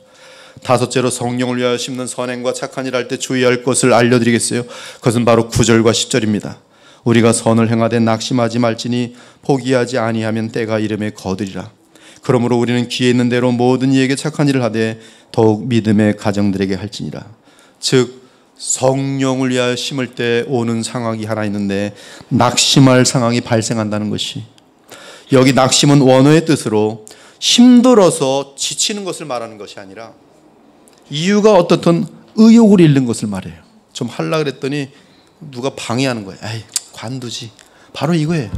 다섯째로 성령을 위하여 심는 선행과 착한 일 할 때 주의할 것을 알려드리겠어요. 그것은 바로 9절과 10절입니다. 우리가 선을 행하되 낙심하지 말지니 포기하지 아니하면 때가 이름에 거두리라. 그러므로 우리는 귀에 있는 대로 모든 이에게 착한 일을 하되 더욱 믿음의 가정들에게 할지니라. 즉 성령을 위하여 심을 때 오는 상황이 하나 있는데 낙심할 상황이 발생한다는 것이, 여기 낙심은 원어의 뜻으로 힘들어서 지치는 것을 말하는 것이 아니라 이유가 어떻든 의욕을 잃는 것을 말해요. 좀 하려고 그랬더니 누가 방해하는 거예요. 에이, 관두지. 바로 이거예요.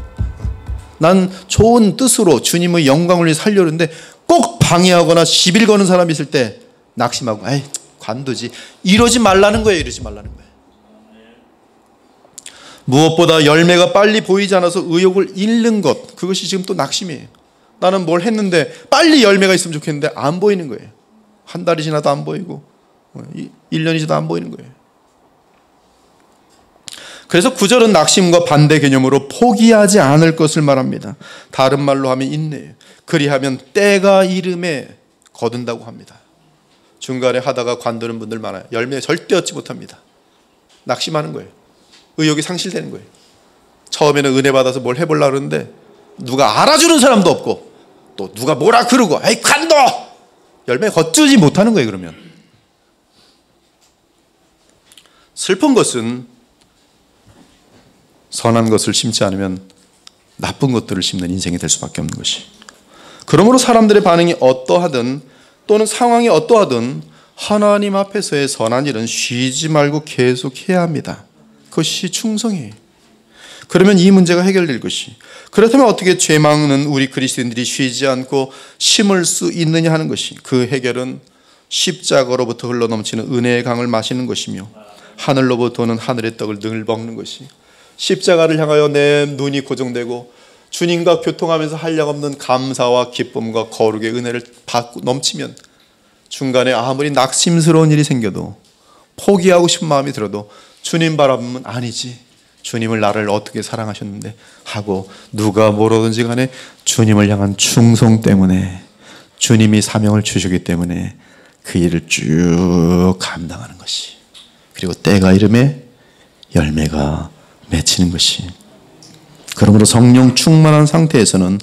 난 좋은 뜻으로 주님의 영광을 위해 살려는데 꼭 방해하거나 시비를 거는 사람이 있을 때 낙심하고 에이, 관두지. 이러지 말라는 거예요. 이러지 말라는 거예요. 무엇보다 열매가 빨리 보이지 않아서 의욕을 잃는 것, 그것이 지금 또 낙심이에요. 나는 뭘 했는데 빨리 열매가 있으면 좋겠는데 안 보이는 거예요. 한 달이 지나도 안 보이고 1년이 지나도 안 보이는 거예요. 그래서 9절은 낙심과 반대 개념으로 포기하지 않을 것을 말합니다. 다른 말로 하면 인내예요. 그리하면 때가 이름에 거둔다고 합니다. 중간에 하다가 관두는 분들 많아요. 열매 절대 얻지 못합니다. 낙심하는 거예요. 의욕이 상실되는 거예요. 처음에는 은혜 받아서 뭘 해보려고 그러는데 누가 알아주는 사람도 없고 또 누가 뭐라 그러고 에이 관둬! 열매 거두지 못하는 거예요. 그러면 슬픈 것은 선한 것을 심지 않으면 나쁜 것들을 심는 인생이 될 수밖에 없는 것이, 그러므로 사람들의 반응이 어떠하든 또는 상황이 어떠하든 하나님 앞에서의 선한 일은 쉬지 말고 계속 해야 합니다. 그것이 충성이에요. 그러면 이 문제가 해결될 것이, 그렇다면 어떻게 죄망은 우리 그리스도인들이 쉬지 않고 심을 수 있느냐 하는 것이, 그 해결은 십자가로부터 흘러넘치는 은혜의 강을 마시는 것이며 하늘로부터는 하늘의 떡을 늘 먹는 것이, 십자가를 향하여 내 눈이 고정되고 주님과 교통하면서 한량없는 감사와 기쁨과 거룩의 은혜를 받고 넘치면 중간에 아무리 낙심스러운 일이 생겨도 포기하고 싶은 마음이 들어도 주님 바라보면 아니지, 주님을 나를 어떻게 사랑하셨는데 하고 누가 뭐라든지 간에 주님을 향한 충성 때문에, 주님이 사명을 주셨기 때문에 그 일을 쭉 감당하는 것이, 그리고 때가 이름에 열매가 맺히는 것이, 그러므로 성령 충만한 상태에서는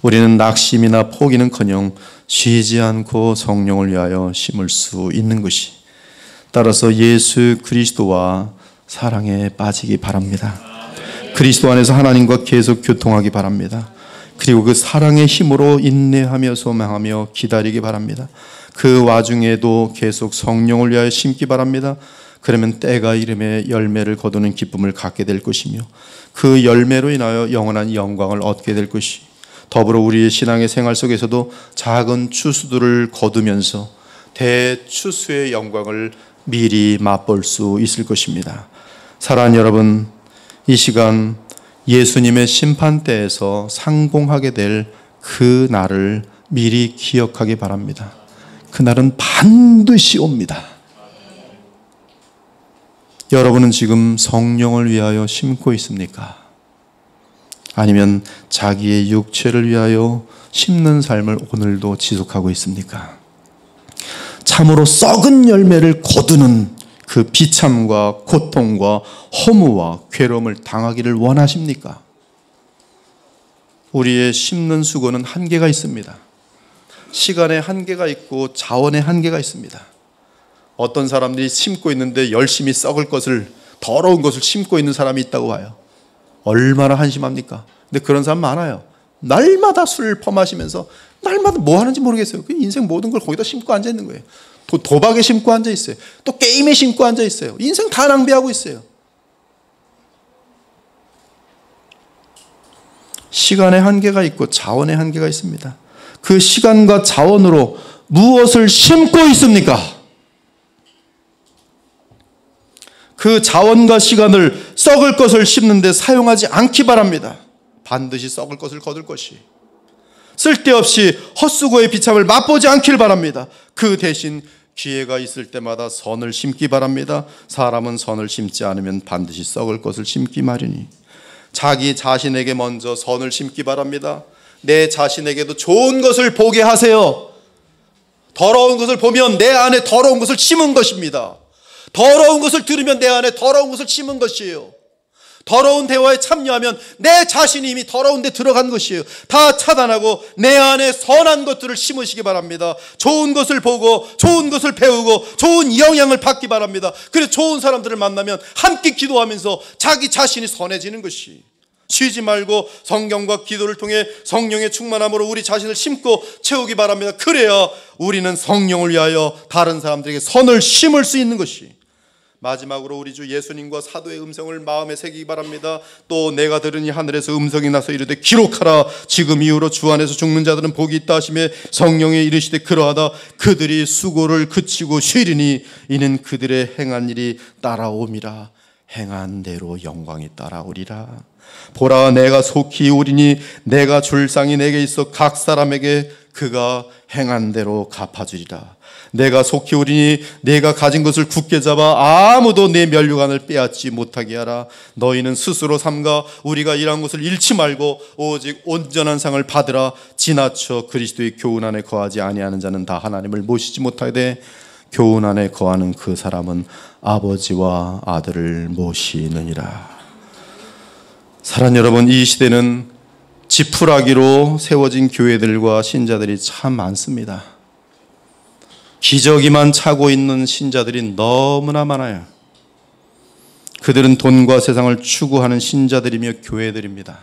우리는 낙심이나 포기는커녕 쉬지 않고 성령을 위하여 심을 수 있는 것이, 따라서 예수 그리스도와 사랑에 빠지기 바랍니다. 그리스도 안에서 하나님과 계속 교통하기 바랍니다. 그리고 그 사랑의 힘으로 인내하며 소망하며 기다리기 바랍니다. 그 와중에도 계속 성령을 위하여 심기 바랍니다. 그러면 때가 이름에 열매를 거두는 기쁨을 갖게 될 것이며 그 열매로 인하여 영원한 영광을 얻게 될 것이, 더불어 우리의 신앙의 생활 속에서도 작은 추수들을 거두면서 대추수의 영광을 미리 맛볼 수 있을 것입니다. 사랑하는 여러분, 이 시간 예수님의 심판대에서 상봉하게 될 그 날을 미리 기억하기 바랍니다. 그 날은 반드시 옵니다. 여러분은 지금 성령을 위하여 심고 있습니까? 아니면 자기의 육체를 위하여 심는 삶을 오늘도 지속하고 있습니까? 참으로 썩은 열매를 거두는 그 비참과 고통과 허무와 괴로움을 당하기를 원하십니까? 우리의 심는 수고는 한계가 있습니다. 시간의 한계가 있고 자원의 한계가 있습니다. 어떤 사람들이 심고 있는데 열심히 썩을 것을, 더러운 것을 심고 있는 사람이 있다고 봐요. 얼마나 한심합니까? 근데 그런 사람 많아요. 날마다 술 퍼마시면서 날마다 뭐 하는지 모르겠어요. 인생 모든 걸 거기다 심고 앉아 있는 거예요. 또 도박에 심고 앉아 있어요. 또 게임에 심고 앉아 있어요. 인생 다 낭비하고 있어요. 시간의 한계가 있고 자원의 한계가 있습니다. 그 시간과 자원으로 무엇을 심고 있습니까? 그 자원과 시간을 썩을 것을 심는데 사용하지 않기 바랍니다. 반드시 썩을 것을 거둘 것이, 쓸데없이 헛수고의 비참을 맛보지 않길 바랍니다. 그 대신 기회가 있을 때마다 선을 심기 바랍니다. 사람은 선을 심지 않으면 반드시 썩을 것을 심기 마련이. 자기 자신에게 먼저 선을 심기 바랍니다. 내 자신에게도 좋은 것을 보게 하세요. 더러운 것을 보면 내 안에 더러운 것을 심은 것입니다. 더러운 것을 들으면 내 안에 더러운 것을 심은 것이에요. 더러운 대화에 참여하면 내 자신이 이미 더러운 데 들어간 것이에요. 다 차단하고 내 안에 선한 것들을 심으시기 바랍니다. 좋은 것을 보고 좋은 것을 배우고 좋은 영향을 받기 바랍니다. 그래서 좋은 사람들을 만나면 함께 기도하면서 자기 자신이 선해지는 것이, 쉬지 말고 성경과 기도를 통해 성령의 충만함으로 우리 자신을 심고 채우기 바랍니다. 그래야 우리는 성령을 위하여 다른 사람들에게 선을 심을 수 있는 것이. 마지막으로 우리 주 예수님과 사도의 음성을 마음에 새기기 바랍니다. 또 내가 들으니 하늘에서 음성이 나서 이르되 기록하라. 지금 이후로 주 안에서 죽는 자들은 복이 있다 하시며 성령에 이르시되 그러하다. 그들이 수고를 그치고 쉬리니 이는 그들의 행한 일이 따라오미라. 행한 대로 영광이 따라오리라. 보라, 내가 속히 오리니 내가 줄 상이 내게 있어 각 사람에게 그가 행한 대로 갚아주리라. 내가 속히 오리니 내가 가진 것을 굳게 잡아 아무도 내 면류관을 빼앗지 못하게 하라. 너희는 스스로 삼가 우리가 일한 것을 잃지 말고 오직 온전한 상을 받으라. 지나쳐 그리스도의 교훈 안에 거하지 아니하는 자는 다 하나님을 모시지 못하되 교훈 안에 거하는 그 사람은 아버지와 아들을 모시느니라. 사랑하는 여러분, 이 시대는 지푸라기로 세워진 교회들과 신자들이 참 많습니다. 기저귀만 차고 있는 신자들이 너무나 많아요. 그들은 돈과 세상을 추구하는 신자들이며 교회들입니다.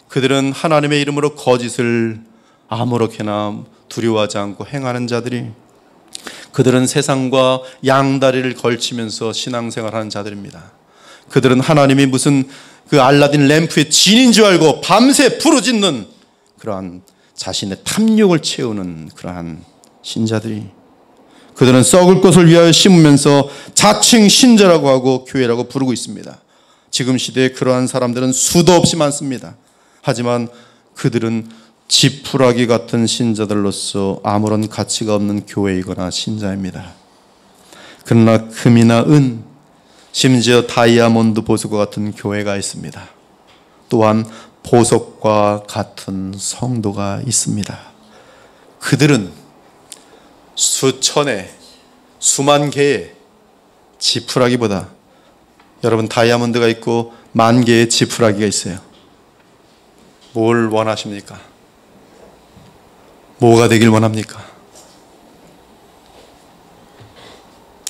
그들은 하나님의 이름으로 거짓을 아무렇게나 두려워하지 않고 행하는 자들이, 그들은 세상과 양다리를 걸치면서 신앙생활하는 자들입니다. 그들은 하나님이 무슨 그 알라딘 램프의 진인 줄 알고 밤새 부르짖는 그러한 자신의 탐욕을 채우는 그러한 신자들이, 그들은 썩을 것을 위하여 심으면서 자칭 신자라고 하고 교회라고 부르고 있습니다. 지금 시대에 그러한 사람들은 수도 없이 많습니다. 하지만 그들은 지푸라기 같은 신자들로서 아무런 가치가 없는 교회이거나 신자입니다. 그러나 금이나 은, 심지어 다이아몬드 보석과 같은 교회가 있습니다. 또한 보석과 같은 성도가 있습니다. 그들은 수천의 수만 개의 지푸라기보다, 여러분 다이아몬드가 있고 만 개의 지푸라기가 있어요. 뭘 원하십니까? 뭐가 되길 원합니까?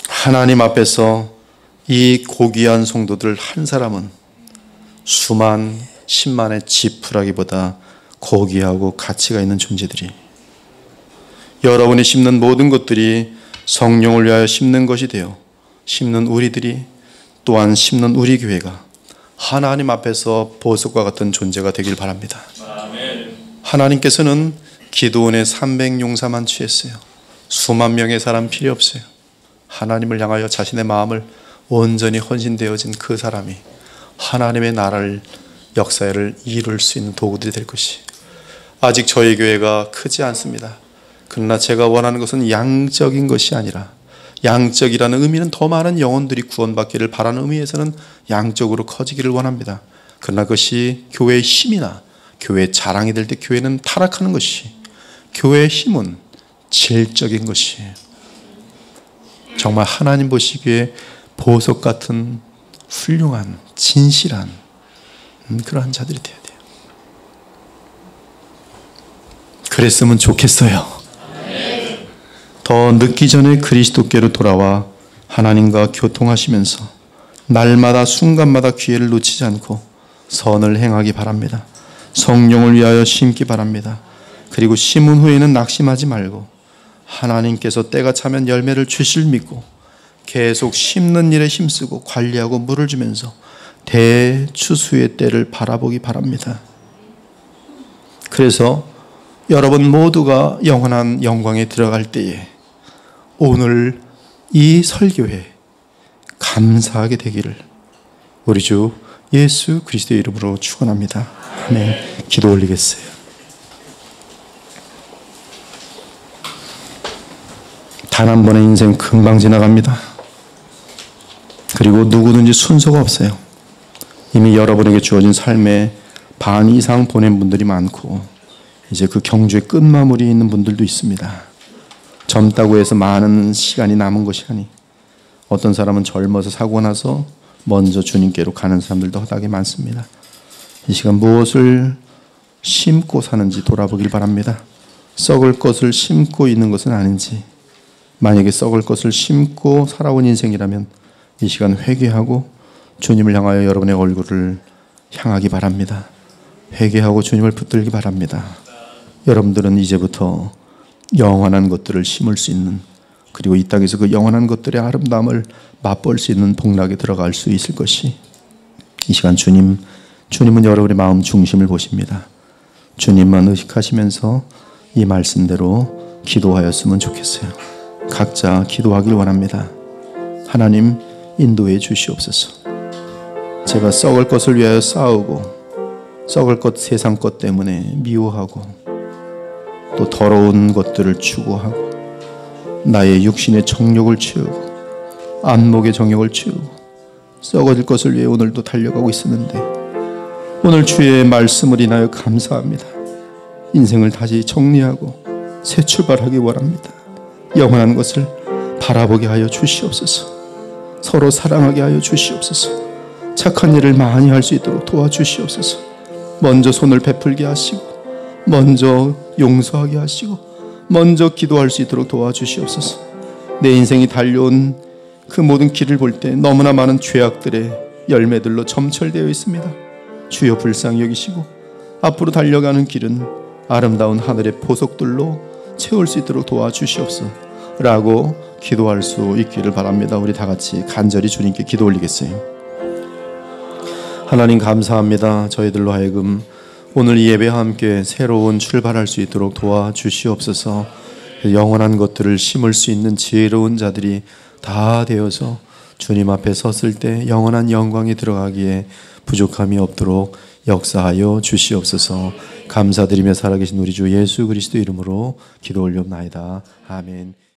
하나님 앞에서 이 고귀한 성도들 한 사람은 수만, 10만의 지푸라기보다 고귀하고 가치가 있는 존재들이, 여러분이 심는 모든 것들이 성령을 위하여 심는 것이 되어 심는 우리들이, 또한 심는 우리 교회가 하나님 앞에서 보석과 같은 존재가 되길 바랍니다. 아멘. 하나님께서는 기드온의 300용사만 취했어요. 수만 명의 사람 필요 없어요. 하나님을 향하여 자신의 마음을 온전히 헌신되어진 그 사람이 하나님의 나라를, 역사를 이룰 수 있는 도구들이 될 것이. 아직 저희 교회가 크지 않습니다. 그러나 제가 원하는 것은 양적인 것이 아니라, 양적이라는 의미는 더 많은 영혼들이 구원받기를 바라는 의미에서는 양적으로 커지기를 원합니다. 그러나 그것이 교회의 힘이나 교회의 자랑이 될 때 교회는 타락하는 것이, 교회의 힘은 질적인 것이에요. 정말 하나님 보시기에 보석 같은 훌륭한, 진실한 그러한 자들이 되어야 돼요. 그랬으면 좋겠어요. 더 늦기 전에 그리스도께로 돌아와 하나님과 교통하시면서 날마다 순간마다 기회를 놓치지 않고 선을 행하기 바랍니다. 성령을 위하여 심기 바랍니다. 그리고 심은 후에는 낙심하지 말고 하나님께서 때가 차면 열매를 주실 믿고 계속 심는 일에 힘쓰고 관리하고 물을 주면서 대추수의 때를 바라보기 바랍니다. 그래서 여러분 모두가 영원한 영광에 들어갈 때에 오늘 이 설교에 감사하게 되기를 우리 주 예수 그리스도의 이름으로 축원합니다. 아멘. 기도 올리겠어요. 단 한 번의 인생 금방 지나갑니다. 그리고 누구든지 순서가 없어요. 이미 여러분에게 주어진 삶의 반 이상 보낸 분들이 많고 이제 그 경주의 끝마무리에 있는 분들도 있습니다. 젊다고 해서 많은 시간이 남은 것이 아니, 어떤 사람은 젊어서 사고 나서 먼저 주님께로 가는 사람들도 허다하게 많습니다. 이 시간 무엇을 심고 사는지 돌아보길 바랍니다. 썩을 것을 심고 있는 것은 아닌지, 만약에 썩을 것을 심고 살아온 인생이라면 이 시간 회개하고 주님을 향하여 여러분의 얼굴을 향하기 바랍니다. 회개하고 주님을 붙들기 바랍니다. 여러분들은 이제부터 영원한 것들을 심을 수 있는, 그리고 이 땅에서 그 영원한 것들의 아름다움을 맛볼 수 있는 복락에 들어갈 수 있을 것이, 이 시간 주님은 여러분의 마음 중심을 보십니다. 주님만 의식하시면서 이 말씀대로 기도하였으면 좋겠어요. 각자 기도하길 원합니다. 하나님 인도해 주시옵소서. 제가 썩을 것을 위하여 싸우고 썩을 것, 세상 것 때문에 미워하고 또 더러운 것들을 추구하고 나의 육신의 정욕을 채우고 안목의 정욕을 채우고 썩어질 것을 위해 오늘도 달려가고 있었는데, 오늘 주의 말씀을 인하여 감사합니다. 인생을 다시 정리하고 새 출발하기 원합니다. 영원한 것을 바라보게 하여 주시옵소서. 서로 사랑하게 하여 주시옵소서. 착한 일을 많이 할 수 있도록 도와주시옵소서. 먼저 손을 베풀게 하시고, 먼저 용서하게 하시고, 먼저 기도할 수 있도록 도와주시옵소서. 내 인생이 달려온 그 모든 길을 볼 때 너무나 많은 죄악들의 열매들로 점철되어 있습니다. 주여 불쌍히 여기시고 앞으로 달려가는 길은 아름다운 하늘의 보석들로 채울 수 있도록 도와주시옵소서 라고 기도할 수 있기를 바랍니다. 우리 다 같이 간절히 주님께 기도 올리겠어요. 하나님 감사합니다. 저희들로 하여금 오늘 이 예배와 함께 새로운 출발할 수 있도록 도와주시옵소서. 영원한 것들을 심을 수 있는 지혜로운 자들이 다 되어서 주님 앞에 섰을 때 영원한 영광에 들어가기에 부족함이 없도록 역사하여 주시옵소서. 감사드리며 살아계신 우리 주 예수 그리스도 이름으로 기도 올려옵나이다. 아멘.